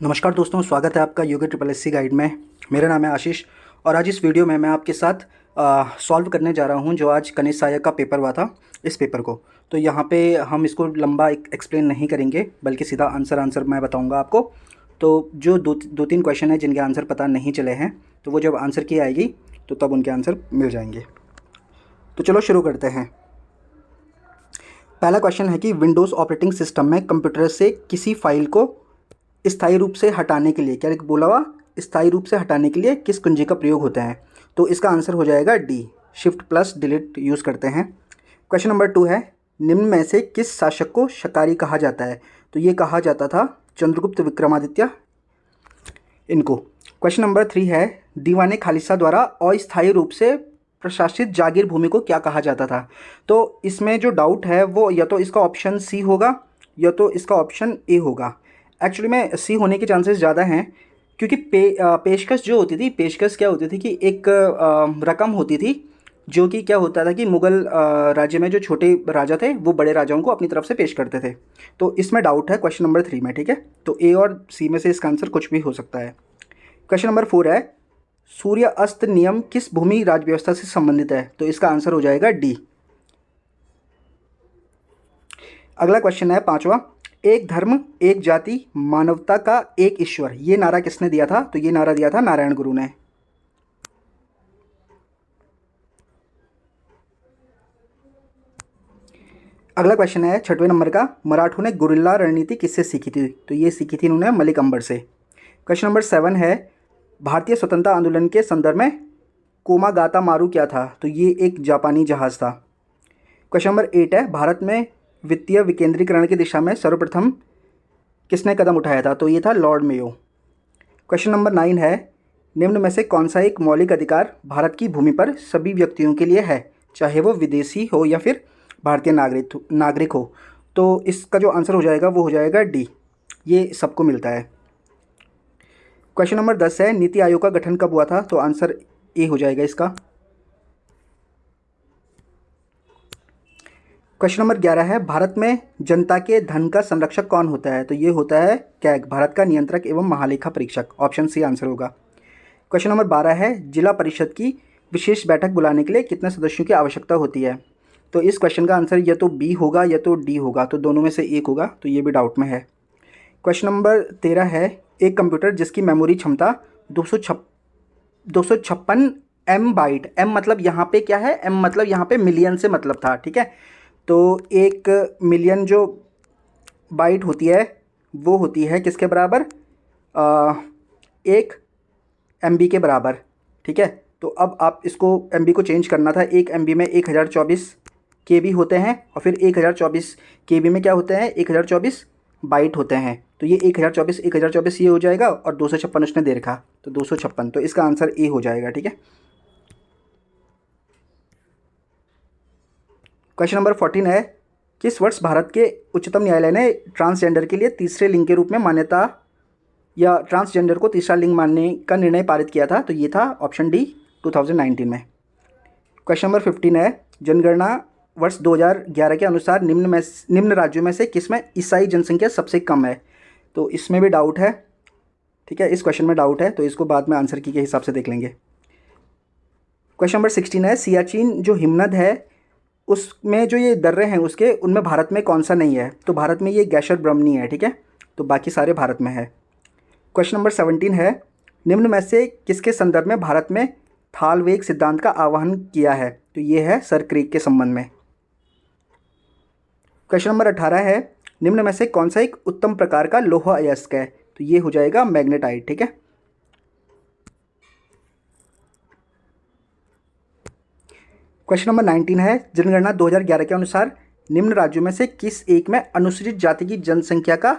नमस्कार दोस्तों, स्वागत है आपका yoga triple S C guide में। मेरा नाम है आशीष और आज इस वीडियो में मैं आपके साथ सॉल्व करने जा रहा हूं जो आज कनिष्क सहायक का पेपर हुआ था, इस पेपर को। तो यहाँ पे हम इसको लंबा एक्सप्लेन नहीं करेंगे, बल्कि सीधा आंसर मैं बताऊंगा आपको। तो जो दो तीन क्वेश्चन है जिनके आंसर पता नहीं चले हैं, तो वो जब आंसर की आएगी तो तब उनके आंसर मिल जाएंगे। तो चलो शुरू करते हैं। पहला क्वेश्चन है कि विंडोज़ ऑपरेटिंग सिस्टम में कंप्यूटर से किसी फाइल को स्थायी रूप से हटाने के लिए, क्या बोला हुआ, स्थायी रूप से हटाने के लिए किस कुंजी का प्रयोग होता है? तो इसका आंसर हो जाएगा D, shift plus delete use करते हैं। क्वेश्चन नंबर 2 है, निम्न में से किस शासक को शकारी कहा जाता है? तो ये कहा जाता था चंद्रगुप्त विक्रमादित्य इनको। क्वेश्चन नंबर 3 है, दीवाने खालिसा द्वारा अस्थायी रूप से प्रशासित जागीर भूमि को क्या कहा जाता था? तो इसमें जो डाउट है वो या तो इसका ऑप्शन सी होगा या तो इसका ऑप्शन ए होगा। एक्चुअली में सी होने के चांसेस ज़्यादा हैं, क्योंकि पेशकश जो होती थी, पेशकश क्या होती थी कि एक रकम होती थी जो कि क्या होता था कि मुग़ल राज्य में जो छोटे राजा थे वो बड़े राजाओं को अपनी तरफ से पेश करते थे। तो इसमें डाउट है क्वेश्चन नंबर 3 में, ठीक है। तो ए और सी में से इसका आंसर कुछ भी हो सकता है। क्वेश्चन नंबर 4 है, सूर्य अस्त नियम किस भूमि राज व्यवस्था से संबंधित है? तो इसका आंसर हो जाएगा डी। अगला क्वेश्चन है 5वां, एक धर्म एक जाति मानवता का एक ईश्वर, ये नारा किसने दिया था? तो ये नारा दिया था नारायण गुरु ने। अगला क्वेश्चन है 6वें नंबर का, मराठों ने गुरिल्ला रणनीति किससे सीखी थी? तो ये सीखी थी इन्होंने मलिक अंबर से। क्वेश्चन नंबर 7 है, भारतीय स्वतंत्रता आंदोलन के संदर्भ में कोमागाता मारू क्या था? तो ये एक जापानी जहाज़ था। क्वेश्चन नंबर 8 है, भारत में वित्तीय विकेंद्रीकरण की दिशा में सर्वप्रथम किसने कदम उठाया था? तो ये था लॉर्ड मेयो। क्वेश्चन नंबर 9 है, निम्न में से कौन सा एक मौलिक अधिकार भारत की भूमि पर सभी व्यक्तियों के लिए है, चाहे वो विदेशी हो या फिर भारतीय नागरिक हो? तो इसका जो आंसर हो जाएगा वो हो जाएगा डी, ये सबको मिलता है। क्वेश्चन नंबर 10 है, नीति आयोग का गठन कब हुआ था? तो आंसर ए हो जाएगा इसका। क्वेश्चन नंबर 11 है, भारत में जनता के धन का संरक्षक कौन होता है? तो ये होता है कैग, भारत का नियंत्रक एवं महालेखा परीक्षक। ऑप्शन सी आंसर होगा। क्वेश्चन नंबर 12 है, जिला परिषद की विशेष बैठक बुलाने के लिए कितने सदस्यों की आवश्यकता होती है? तो इस क्वेश्चन का आंसर या तो बी होगा या तो डी होगा, तो दोनों में से एक होगा, तो ये भी डाउट में है। क्वेश्चन नंबर 13 है, एक कंप्यूटर जिसकी मेमोरी क्षमता 256 एम बाइट, एम मतलब यहाँ पे क्या है, एम मतलब यहाँ पे मिलियन से मतलब था, ठीक है। तो एक मिलियन जो बाइट होती है वो होती है किसके बराबर? एक एमबी के बराबर, ठीक है। तो अब आप इसको एमबी को चेंज करना था, एक एमबी में 1024 केबी होते हैं और फिर 1024 केबी में क्या होते हैं, 1024 बाइट होते हैं। तो ये 1024 ये हो जाएगा और 256 उसने दे रखा, तो 256, तो इसका आंसर ए हो जाएगा, ठीक है। क्वेश्चन नंबर 14 है, किस वर्ष भारत के उच्चतम न्यायालय ने ट्रांसजेंडर के लिए तीसरे लिंग के रूप में मान्यता या ट्रांसजेंडर को तीसरा लिंग मानने का निर्णय पारित किया था? तो ये था ऑप्शन डी 2019 में। क्वेश्चन नंबर 15 है, जनगणना वर्ष 2011 के अनुसार निम्न राज्यों में से किस में ईसाई जनसंख्या सबसे कम है? तो इसमें भी डाउट है, ठीक है, इस क्वेश्चन में डाउट है, तो इसको बाद में आंसर की के हिसाब से देख लेंगे। क्वेश्चन नंबर 16 है, सियाचिन जो हिमनद है उसमें जो ये दर्रे हैं उसके, उनमें भारत में कौन सा नहीं है? तो भारत में ये गैशर ब्रह्मनी है, ठीक है, तो बाकी सारे भारत में है। क्वेश्चन नंबर 17 है, निम्न में से किसके संदर्भ में भारत में थालवेग सिद्धांत का आह्वान किया है? तो ये है सर क्रेग के संबंध में। क्वेश्चन नंबर 18 है, निम्न में से कौन सा एक उत्तम प्रकार का लोह अयस्क है? तो ये हो जाएगा मैग्नेटाइट, ठीक है। क्वेश्चन नंबर 19 है, जनगणना 2011 के अनुसार निम्न राज्यों में से किस एक में अनुसूचित जाति की जनसंख्या का,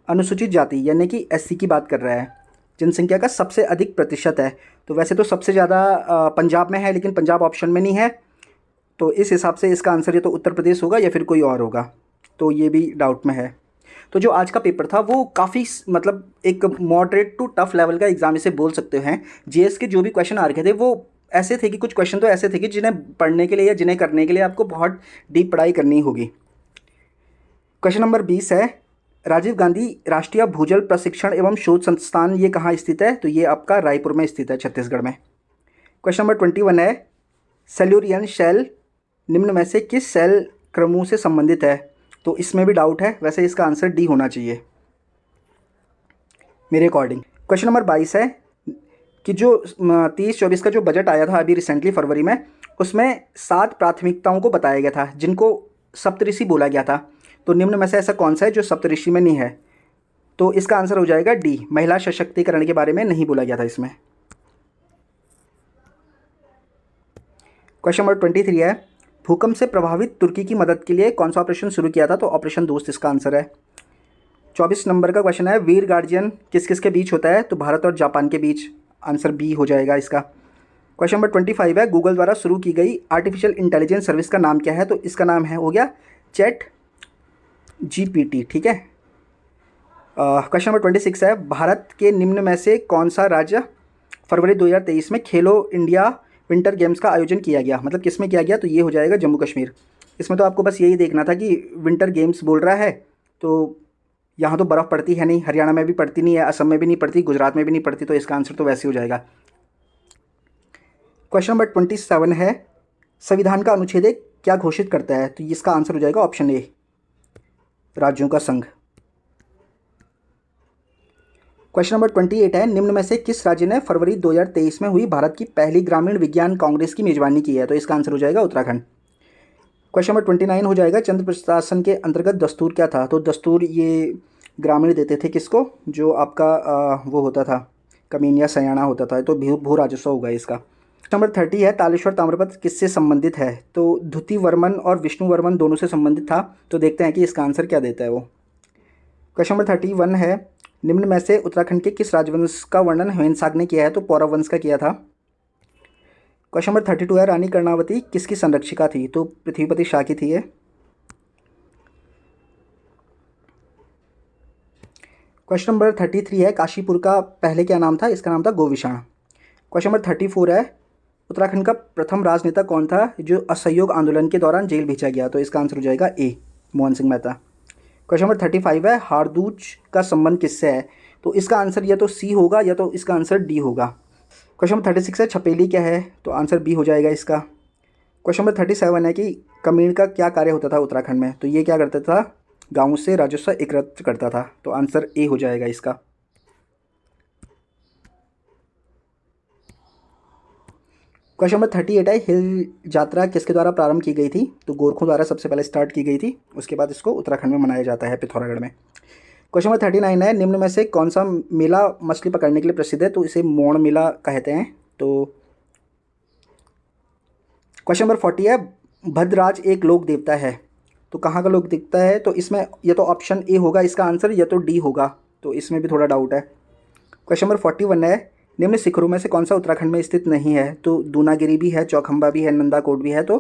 अनुसूचित जाति यानी कि एससी की बात कर रहा है, जनसंख्या का सबसे अधिक प्रतिशत है? तो वैसे तो सबसे ज़्यादा पंजाब में है, लेकिन पंजाब ऑप्शन में नहीं है, तो इस हिसाब से इसका आंसर ये तो उत्तर प्रदेश होगा या फिर कोई और होगा, तो ये भी डाउट में है। तो जो आज का पेपर था वो काफ़ी मतलब एक मॉडरेट टू टफ लेवल का एग्जाम इसे बोल सकते हैं। जीएस के जो भी क्वेश्चन आ रखे थे वो ऐसे थे कि कुछ क्वेश्चन तो ऐसे थे कि जिन्हें पढ़ने के लिए या जिन्हें करने के लिए आपको बहुत डीप पढ़ाई करनी होगी। क्वेश्चन नंबर 20 है, राजीव गांधी राष्ट्रीय भूजल प्रशिक्षण एवं शोध संस्थान ये कहाँ स्थित है? तो ये आपका रायपुर में स्थित है, छत्तीसगढ़ में। क्वेश्चन नंबर 21 है, सेल्यूरियन शेल निम्न में से किस सेल क्रमों से संबंधित है? तो इसमें भी डाउट है, वैसे इसका आंसर डी होना चाहिए मेरे अकॉर्डिंग। क्वेश्चन नंबर 22 है कि जो 23-24 का जो बजट आया था अभी रिसेंटली फरवरी में, उसमें 7 प्राथमिकताओं को बताया गया था जिनको सप्तऋषि बोला गया था। तो निम्न में से ऐसा कौन सा है जो सप्तऋषि में नहीं है? तो इसका आंसर हो जाएगा डी, महिला सशक्तिकरण के बारे में नहीं बोला गया था इसमें। क्वेश्चन नंबर 23 है, भूकंप से प्रभावित तुर्की की मदद के लिए कौन सा ऑपरेशन शुरू किया था? तो ऑपरेशन दोस्त इसका आंसर है। 24 नंबर का क्वेश्चन है, वीर गार्जियन किस किस के बीच होता है? तो भारत और जापान के बीच, आंसर बी हो जाएगा इसका। क्वेश्चन नंबर 25 है, गूगल द्वारा शुरू की गई आर्टिफिशियल इंटेलिजेंस सर्विस का नाम क्या है? तो इसका नाम है हो गया चैट GPT, ठीक है। क्वेश्चन नंबर 26 है, भारत के निम्न में से कौन सा राज्य फरवरी 2023 में खेलो इंडिया विंटर गेम्स का आयोजन किया गया? मतलब किस में किया गया? तो ये हो जाएगा जम्मू कश्मीर। इसमें तो आपको बस यही देखना था कि विंटर गेम्स बोल रहा है, तो यहाँ तो बर्फ़ पड़ती है नहीं, हरियाणा में भी पड़ती नहीं है, असम में भी नहीं पड़ती, गुजरात में भी नहीं पड़ती, तो इसका आंसर तो वैसे हो जाएगा। क्वेश्चन नंबर 27 है, संविधान का अनुच्छेद क्या घोषित करता है? तो इसका आंसर हो जाएगा ऑप्शन ए, राज्यों का संघ। क्वेश्चन नंबर 28 है, निम्न में से किस राज्य ने फरवरी 2023 में हुई भारत की पहली ग्रामीण विज्ञान कांग्रेस की मेजबानी की है? तो इसका आंसर हो जाएगा उत्तराखंड। क्वेश्चन नंबर 29 हो जाएगा, चंद्र प्रशासन के अंतर्गत दस्तूर क्या था? तो दस्तूर ये ग्रामीण देते थे किसको? जो आपका वो होता था कमीन या सयाना होता था, तो भू राजस्व होगा इसका। नंबर 30 है, तालेश्वर ताम्रपत्र किससे संबंधित है? तो द्युति वर्मन और विष्णु वर्मन दोनों से संबंधित था। तो देखते हैं कि इसका आंसर क्या देता है वो। क्वेश्चन नंबर 31 है, निम्न में से उत्तराखंड के किस राजवंश का वर्णन ह्वेनसांग ने किया है? तो पौरव वंश का किया था। क्वेश्चन नंबर 32 है, रानी कर्णावती किसकी संरक्षिका थी? तो पृथ्वीपति शाह की थी ये। क्वेश्चन नंबर 33 है, काशीपुर का पहले क्या नाम था? इसका नाम था गोविषाण। क्वेश्चन नंबर 34 है, उत्तराखंड का प्रथम राजनेता कौन था जो असहयोग आंदोलन के दौरान जेल भेजा गया? तो इसका आंसर हो जाएगा ए, मोहन सिंह मेहता। क्वेश्चन नंबर 35 है, हारदूज का संबंध किससे है? तो इसका आंसर या तो सी होगा या तो इसका आंसर डी होगा। क्वेश्चन नंबर 36 है, छपेली क्या है? तो आंसर बी हो जाएगा इसका। क्वेश्चन नंबर 37 है कि कमीण का क्या कार्य होता था उत्तराखंड में? तो ये क्या करता था? गाँव से राजस्व एकत्र करता था, तो आंसर ए हो जाएगा इसका। क्वेश्चन नंबर 38 है, हिल यात्रा किसके द्वारा प्रारंभ की गई थी? तो गोरखों द्वारा सबसे पहले स्टार्ट की गई थी, उसके बाद इसको उत्तराखंड में मनाया जाता है, पिथौरागढ़ में। क्वेश्चन नंबर 39 है, निम्न में से कौन सा मेला मछली पकड़ने के लिए प्रसिद्ध है? तो इसे मोण मेला कहते हैं। तो क्वेश्चन नंबर 40 है, भद्रराज एक लोक देवता है, तो कहाँ का लोक देवता है? तो इसमें या तो ऑप्शन ए होगा इसका आंसर या तो डी होगा, तो इसमें भी थोड़ा डाउट है। क्वेश्चन नंबर 41 है, निम्न शिखरों में से कौन सा उत्तराखंड में स्थित नहीं है? तो दूनागिरी भी है, चौखंबा भी है, नंदाकोट भी है, तो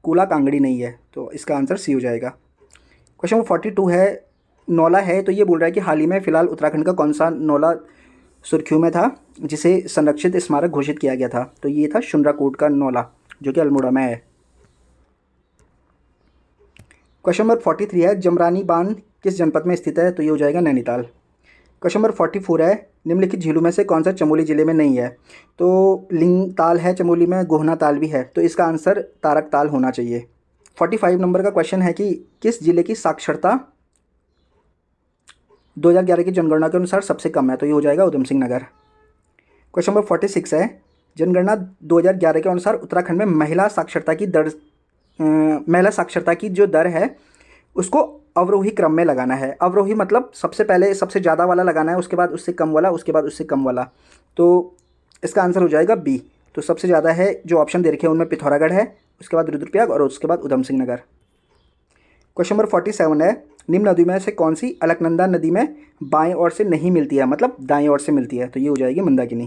कूला कांगड़ी नहीं है, तो इसका आंसर सी हो जाएगा। क्वेश्चन नंबर 42 है, नौला है, तो ये बोल रहा है कि हाल ही में फिलहाल उत्तराखंड का कौन सा नौला सुर्खियों में था जिसे संरक्षित स्मारक घोषित किया गया था? तो ये था शुंड्राकोट का नौला, जो कि अल्मोड़ा में है। क्वेश्चन नंबर 43 है, जमरानी बांध किस जनपद में स्थित है? तो ये हो जाएगा नैनीताल। क्वेश्चन नंबर 44 है, निम्नलिखित झीलों में से कौन सा चमोली ज़िले में नहीं है? तो लिंग ताल है चमोली में, गोहना ताल भी है, तो इसका आंसर तारक ताल होना चाहिए। 45 नंबर का क्वेश्चन है कि किस जिले की साक्षरता 2011 की जनगणना के अनुसार सबसे कम है? तो ये हो जाएगा उधम सिंह नगर। क्वेश्चन नंबर 46 है, जनगणना 2011 के अनुसार उत्तराखंड में महिला साक्षरता की जो दर है उसको अवरोही क्रम में लगाना है। अवरोही मतलब सबसे पहले सबसे ज़्यादा वाला लगाना है, उसके बाद उससे कम वाला, उसके बाद उससे कम वाला, तो इसका आंसर हो जाएगा बी। तो सबसे ज़्यादा है जो ऑप्शन दे रखे हैं उनमें पिथौरागढ़ है, उसके बाद रुद्रप्रयाग और उसके बाद उधम सिंह नगर। क्वेश्चन नंबर 47 है, निम्न नदी में से कौन सी अलकनंदा नदी में बाएं ओर से नहीं मिलती है, मतलब दाएं ओर से मिलती है? तो ये हो जाएगी मंदाकिनी।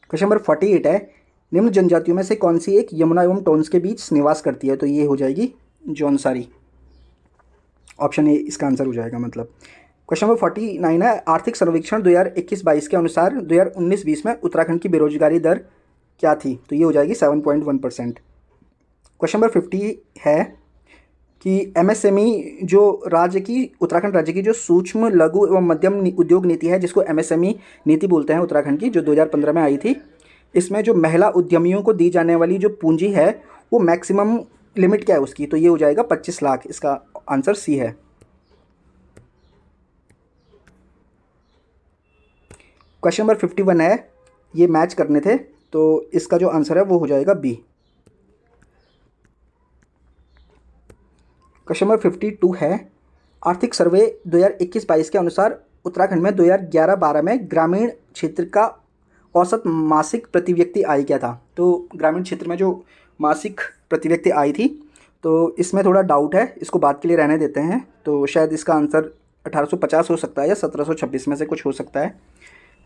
क्वेश्चन नंबर 48 है, निम्न जनजातियों में से कौन सी एक यमुना एवं टोन्स के बीच निवास करती है? तो ये हो जाएगी जौनसारी, ऑप्शन ए इसका आंसर हो जाएगा मतलब। क्वेश्चन नंबर 49 है, आर्थिक सर्वेक्षण 2021-22 के अनुसार 2019-20 में उत्तराखंड की बेरोजगारी दर क्या थी? तो ये हो जाएगी 7.1%। क्वेश्चन नंबर 50 है, कि एमएसएमई जो राज्य की उत्तराखंड राज्य की जो सूक्ष्म लघु एवं मध्यम उद्योग नीति है, जिसको एमएसएमई नीति बोलते हैं उत्तराखंड की, जो 2015 में आई थी, इसमें जो महिला उद्यमियों को दी जाने वाली जो पूंजी है वो मैक्सिमम लिमिट क्या है उसकी, तो ये हो जाएगा 25 लाख। इसका आंसर सी है। क्वेश्चन नंबर 51 है, ये मैच करने थे, तो इसका जो आंसर है वो हो जाएगा बी। क्वेश्चन नंबर 52 है, आर्थिक सर्वे 2021-22 के अनुसार उत्तराखंड में 2011-12 में ग्रामीण क्षेत्र का औसत मासिक प्रति व्यक्ति आय क्या था। तो ग्रामीण क्षेत्र में जो मासिक प्रति व्यक्ति आय थी, तो इसमें थोड़ा डाउट है, इसको बात के लिए रहने देते हैं। तो शायद इसका आंसर 1850 हो सकता है या 1726 में से कुछ हो सकता है,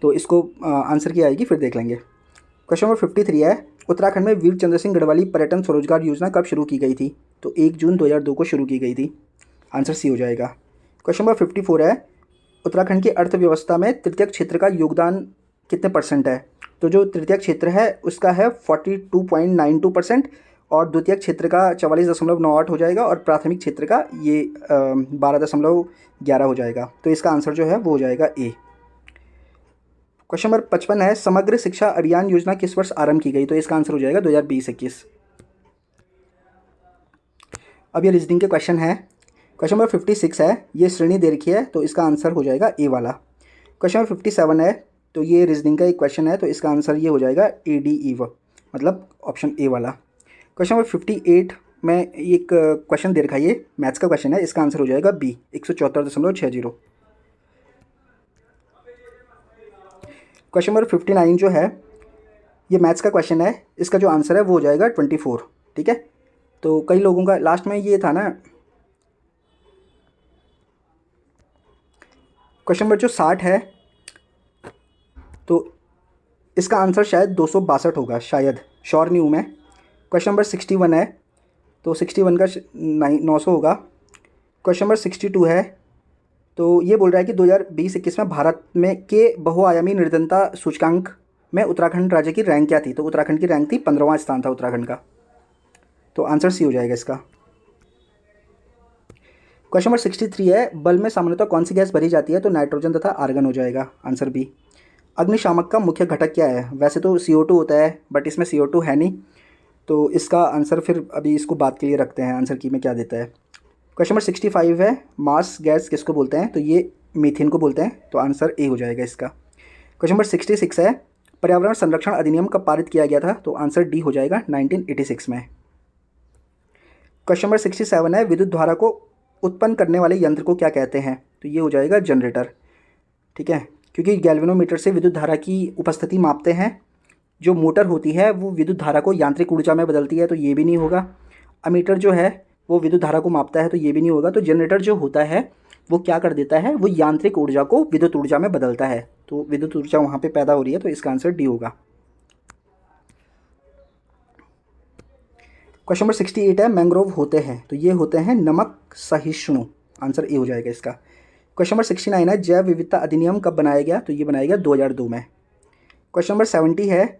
तो इसको आंसर की आएगी, फिर देख लेंगे। क्वेश्चन नंबर 53 है, उत्तराखंड में वीर चंद्र सिंह गढ़वाली पर्यटन स्वरोजगार योजना कब शुरू की गई थी। तो 1 जून 2002 को शुरू की गई थी। आंसर सी हो जाएगा। क्वेश्चन नंबर 54 है, उत्तराखंड की अर्थव्यवस्था में तृतीयक क्षेत्र का योगदान कितने % है। तो जो तृतीयक क्षेत्र है उसका है 42.92% और द्वितीयक क्षेत्र का 44.98 हो जाएगा और प्राथमिक क्षेत्र का ये 12.11 हो जाएगा। तो इसका आंसर जो है वो हो जाएगा ए। क्वेश्चन नंबर 55 है, समग्र शिक्षा अभियान योजना किस वर्ष आरंभ की गई। तो इसका आंसर हो जाएगा 2020-21। अब ये रीजनिंग के क्वेश्चन है। क्वेश्चन नंबर 56 है, ये श्रेणी दे रखी है, तो इसका आंसर हो जाएगा ए वाला। क्वेश्चन नंबर 57 है, तो ये रीजनिंग का एक क्वेश्चन है, तो इसका आंसर ये हो जाएगा ADE, मतलब ऑप्शन ए वाला। क्वेश्चन नंबर 58 में एक क्वेश्चन दे रखा है, ये मैथ्स का क्वेश्चन है, इसका आंसर हो जाएगा बी, 174.60। क्वेश्चन नंबर 59 जो है ये मैथ्स का क्वेश्चन है, इसका जो आंसर है वो हो जाएगा 24। ठीक है, तो कई लोगों का लास्ट में ये था ना, क्वेश्चन नंबर जो 60 है, तो इसका आंसर शायद 262 होगा, शायद, श्योर नहीं हूँ मैं। क्वेश्चन नंबर 61 है, तो 61 का 900 होगा। क्वेश्चन नंबर 62 है, तो ये बोल रहा है कि 2020-21 में भारत में के बहुआयामी निर्धनता सूचकांक में उत्तराखंड राज्य की रैंक क्या थी। तो उत्तराखंड की रैंक थी 15वां स्थान था उत्तराखंड का, तो आंसर सी हो जाएगा इसका। क्वेश्चन नंबर 63 है, बल्ब में सामान्यतः कौन सी गैस भरी जाती है। तो नाइट्रोजन तथा आर्गन हो जाएगा, आंसर बी। अग्निशामक का मुख्य घटक क्या है। वैसे तो CO2 होता है, बट इसमें CO2 है नहीं, तो इसका आंसर फिर अभी इसको बात के लिए रखते हैं, आंसर की में क्या देता है। क्वेश्चन नंबर 65 है, मार्स गैस किसको बोलते हैं। तो ये मीथेन को बोलते हैं, तो आंसर ए हो जाएगा इसका। क्वेश्चन नंबर 66 है, पर्यावरण संरक्षण अधिनियम कब पारित किया गया था। तो आंसर डी हो जाएगा 1986 में। क्वेश्चन नंबर 67 है, विद्युत धारा को उत्पन्न करने वाले यंत्र को क्या कहते हैं। तो ये हो जाएगा जनरेटर। ठीक है, क्योंकि गैल्वेनोमीटर से विद्युत धारा की उपस्थिति मापते हैं। जो मोटर होती है वो विद्युत धारा को यांत्रिक ऊर्जा में बदलती है, तो ये भी नहीं होगा। अमीटर जो है वो विद्युत धारा को मापता है, तो ये भी नहीं होगा। तो जनरेटर जो होता है वो क्या कर देता है, वो यांत्रिक ऊर्जा को विद्युत ऊर्जा में बदलता है, तो विद्युत ऊर्जा वहाँ पे पैदा हो रही है, तो इसका आंसर डी होगा। क्वेश्चन नंबर 68 है, मैंग्रोव होते हैं। तो ये होते हैं नमक सहिष्णु, आंसर ए हो जाएगा इसका। क्वेश्चन नंबर 69 है, जैव विविधता अधिनियम कब बनाया गया। तो ये बनाया गया 2002 में। क्वेश्चन नंबर 70 है,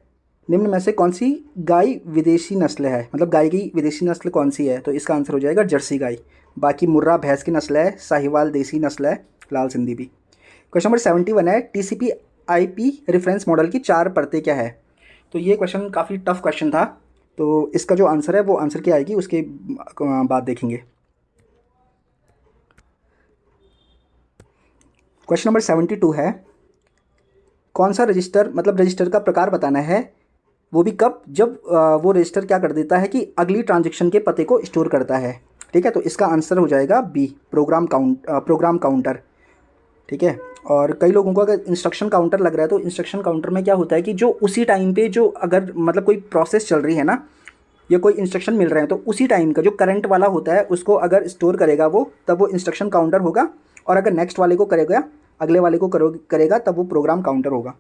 निम्न में से कौन सी गाय विदेशी नस्ल है, मतलब गाय की विदेशी नस्ल कौन सी है। तो इसका आंसर हो जाएगा जर्सी गाय। बाकी मुर्रा भैंस की नस्ल है, साहिवाल देसी नस्ल है, लाल सिंधी भी। क्वेश्चन नंबर 71 है, TCP/IP रेफरेंस मॉडल की 4 परतें क्या है। तो ये क्वेश्चन काफ़ी टफ क्वेश्चन था, तो इसका जो आंसर है वो आंसर क्या आएगी उसके बाद देखेंगे। क्वेश्चन नंबर 72 है, कौन सा रजिस्टर, मतलब रजिस्टर का प्रकार बताना है, वो भी कब, जब वो रजिस्टर क्या कर देता है कि अगली ट्रांजैक्शन के पते को स्टोर करता है। ठीक है, तो इसका आंसर हो जाएगा बी, प्रोग्राम काउंटर। ठीक है, और कई लोगों को अगर इंस्ट्रक्शन काउंटर लग रहा है, तो इंस्ट्रक्शन काउंटर में क्या होता है कि जो उसी टाइम पे जो अगर मतलब कोई प्रोसेस चल रही है ना, या कोई इंस्ट्रक्शन मिल रहे हैं, तो उसी टाइम का जो करंट वाला होता है उसको अगर स्टोर करेगा वो, तब वो इंस्ट्रक्शन काउंटर होगा। और अगर नेक्स्ट वाले को करेगा, अगले वाले को करेगा, तब वो प्रोग्राम काउंटर होगा।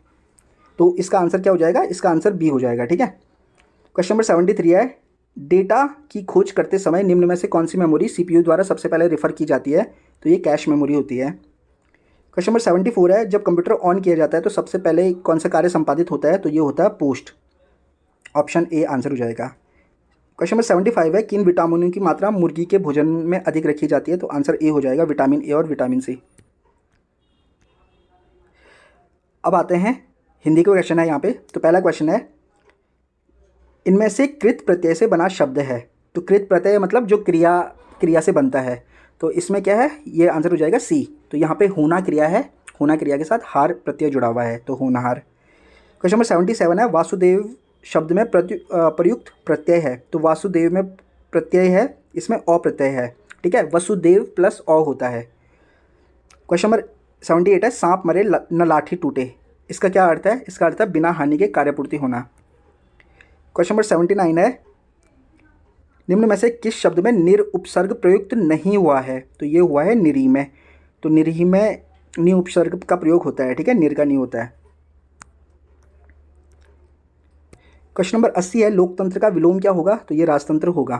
तो इसका आंसर क्या हो जाएगा, इसका आंसर बी हो जाएगा। ठीक है, क्वेश्चन नंबर 73 है, डेटा की खोज करते समय निम्न में से कौन सी मेमोरी CPU द्वारा सबसे पहले रेफर की जाती है। तो ये कैश मेमोरी होती है। क्वेश्चन नंबर 74 है, जब कंप्यूटर ऑन किया जाता है तो सबसे पहले कौन सा कार्य संपादित होता है। तो ये होता है पोस्ट, ऑप्शन ए आंसर हो जाएगा। क्वेश्चन नंबर 75 है, किन विटामिनों की मात्रा मुर्गी के भोजन में अधिक रखी जाती है? तो आंसर ए हो जाएगा, विटामिन ए और विटामिन सी। अब आते हैं हिंदी का क्वेश्चन है यहाँ पे। तो पहला क्वेश्चन है, इनमें से कृत प्रत्यय से बना शब्द है। तो कृत प्रत्यय मतलब जो क्रिया से बनता है। तो इसमें क्या है, ये आंसर हो जाएगा सी। तो यहाँ पे होना क्रिया है, होना क्रिया के साथ हार प्रत्यय जुड़ा हुआ है, तो होनहार। क्वेश्चन नंबर 77 है, वासुदेव शब्द में प्रयुक्त प्रत्यय है। तो वासुदेव में प्रत्यय है, इसमें अ प्रत्यय है, ठीक है। वसुदेव प्लस अ होता है। क्वेश्चन नंबर 78 है, सांप मरे न लाठी टूटे। इसका क्या अर्थ है? इसका अर्थ है बिना हानि के कार्यपूर्ति होना। क्वेश्चन नंबर 79 है, निम्न में से किस शब्द में निर उपसर्ग प्रयुक्त नहीं हुआ है? तो ये हुआ है निरी में। तो निरी में नि उपसर्ग का प्रयोग होता है, ठीक है, निर का नहीं होता है। क्वेश्चन नंबर 80 है, लोकतंत्र का विलोम क्या होगा? तो ये राजतंत्र होगा।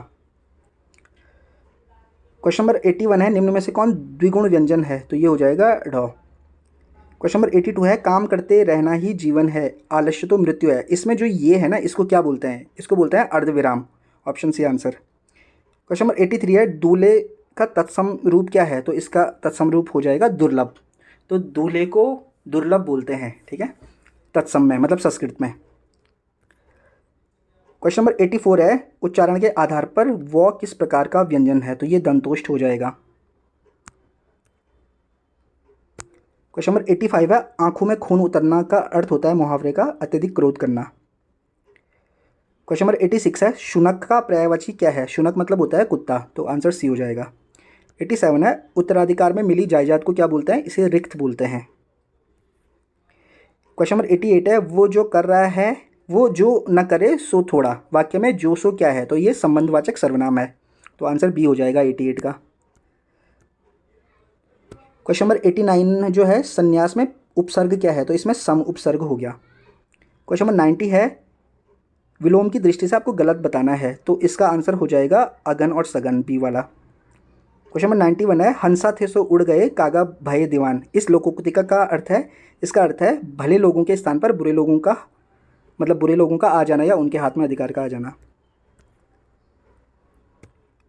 क्वेश्चन नंबर 81 है, निम्न में से कौन द्विगुण व्यंजन है? तो ये हो जाएगा ढ। क्वेश्चन नंबर 82 है, काम करते रहना ही जीवन है, आलस्य तो मृत्यु है। इसमें जो ये है ना, इसको क्या बोलते हैं? इसको बोलते हैं अर्धविराम। Option C answer. Question number 83 है, दूल्हे का तत्सम रूप क्या है? तो इसका तत्सम रूप हो जाएगा दुर्लभ। तो दूल्हे को दुर्लभ बोलते हैं, ठीक है, तत्सम में मतलब संस्कृत में। क्वेश्चन नंबर 84 है, उच्चारण के आधार पर वो किस प्रकार का व्यंजन है? तो ये दंतोष्ठ हो जाएगा। क्वेश्चन नंबर 85 है, आंखों में खून उतरना का अर्थ होता है मुहावरे का अत्यधिक क्रोध करना। क्वेश्चन नंबर 86 है, शुनक का पर्यायवाची क्या है? शुनक मतलब होता है कुत्ता, तो आंसर सी हो जाएगा। 87 है, उत्तराधिकार में मिली जायदाद को क्या बोलते हैं? इसे रिक्त बोलते हैं। क्वेश्चन नंबर 88 है, वो जो कर रहा है वो जो न करे सो थोड़ा। वाक्य में जो सो क्या है? तो ये संबंधवाचक सर्वनाम है, तो आंसर बी हो जाएगा 88 का। क्वेश्चन नंबर 89 जो है, संन्यास में उपसर्ग क्या है? तो इसमें सम उपसर्ग हो गया। क्वेश्चन नंबर 90 है, विलोम की दृष्टि से आपको गलत बताना है, तो इसका आंसर हो जाएगा अगन और सगन, बी वाला। क्वेश्चन नंबर 91 है, हंसा थे सो उड़ गए, कागा भये दीवान। इस लोकोक्ति का अर्थ है, इसका अर्थ है भले लोगों के स्थान पर बुरे लोगों का, मतलब बुरे लोगों का आ जाना या उनके हाथ में अधिकार का आ जाना।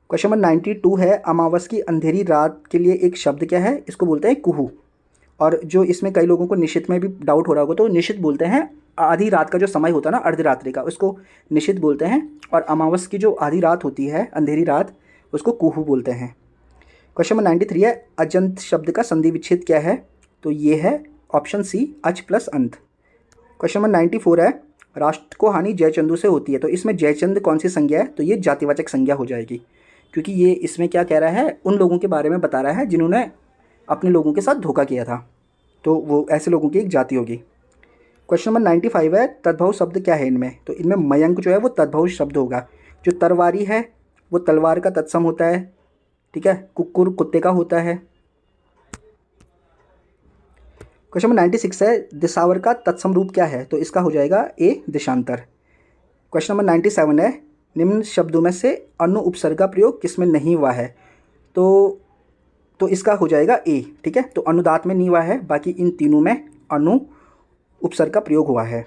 क्वेश्चन नंबर 92 है, अमावस की अंधेरी रात के लिए एक शब्द क्या है? इसको बोलते हैं कुहू। और जो इसमें कई लोगों को निशित में भी डाउट हो रहा होगा, तो निशित बोलते हैं आधी रात का जो समय होता है ना, अर्धरात्रि का, उसको निशित बोलते हैं। और अमावस की जो आधी रात होती है, अंधेरी रात, उसको कुहू बोलते हैं। क्वेश्चन नंबर 93 है, अजंत शब्द का संधि विच्छेद क्या है? तो ये है ऑप्शन सी, अच प्लस अंत। क्वेश्चन नंबर 94 है, राष्ट्र को हानि जयचंदू से होती है। तो इसमें जयचंद कौन सी संज्ञा है? तो ये जातिवाचक संज्ञा हो जाएगी, क्योंकि ये इसमें क्या कह रहा है, उन लोगों के बारे में बता रहा है जिन्होंने अपने लोगों के साथ धोखा किया था, तो वो ऐसे लोगों की एक जाति होगी। क्वेश्चन नंबर 95 है, तद्भव शब्द क्या है इनमें? तो इनमें मयंक जो है वो तद्भव शब्द होगा। जो तरवारी है वो तलवार का तत्सम होता है, ठीक है। कुक्कुर कुत्ते का होता है। क्वेश्चन नंबर 96 है, दिसावर का तत्सम रूप क्या है? तो इसका हो जाएगा ए, देशांतर। क्वेश्चन नंबर 97 है, निम्न शब्दों में से अनु उपसर्ग का प्रयोग किसमें नहीं हुआ है? तो इसका हो जाएगा ए, ठीक है। तो अनुदात में नहीं हुआ है, बाकी इन तीनों में अनु उपसर्ग का प्रयोग हुआ है।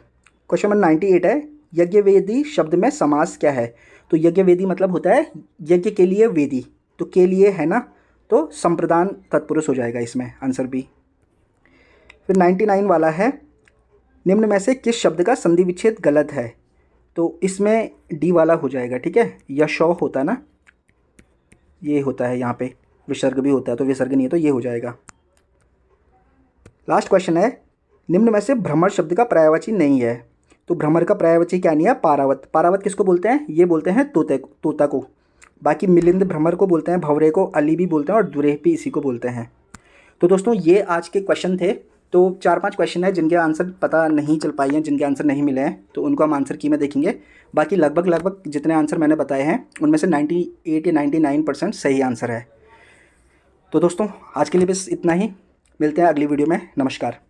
क्वेश्चन नंबर 98 है, यज्ञवेदी शब्द में समास क्या है? तो यज्ञवेदी मतलब होता है यज्ञ के लिए वेदी, तो के लिए है ना, तो संप्रदान तत्पुरुष हो जाएगा इसमें, आंसर बी। फिर 99 वाला है, निम्न में से किस शब्द का संधि विच्छेद गलत है? तो इसमें डी वाला हो जाएगा, ठीक है। यशो होता है ना, ये होता है, यहाँ पे विसर्ग भी होता है, तो विसर्ग नहीं है, तो ये हो जाएगा। लास्ट क्वेश्चन है, निम्न में से भ्रमर शब्द का पर्यायवाची नहीं है। तो भ्रमर का पर्यायवाची क्या नहीं है? पारावत। पारावत किसको बोलते हैं? ये बोलते हैं तोता को। बाकी मिलिंद भ्रमर को बोलते हैं, भंवरे को अली भी बोलते हैं, और दुरेह भी इसी को बोलते हैं। तो दोस्तों ये आज के क्वेश्चन थे। तो 4-5 क्वेश्चन है जिनके आंसर पता नहीं चल पाए हैं, जिनके आंसर नहीं मिले हैं, तो उनको हम आंसर की में देखेंगे। बाकी लगभग जितने आंसर मैंने बताए हैं उनमें से 98 या 99% सही आंसर है। तो दोस्तों आज के लिए बस इतना ही, मिलते हैं अगली वीडियो में। नमस्कार।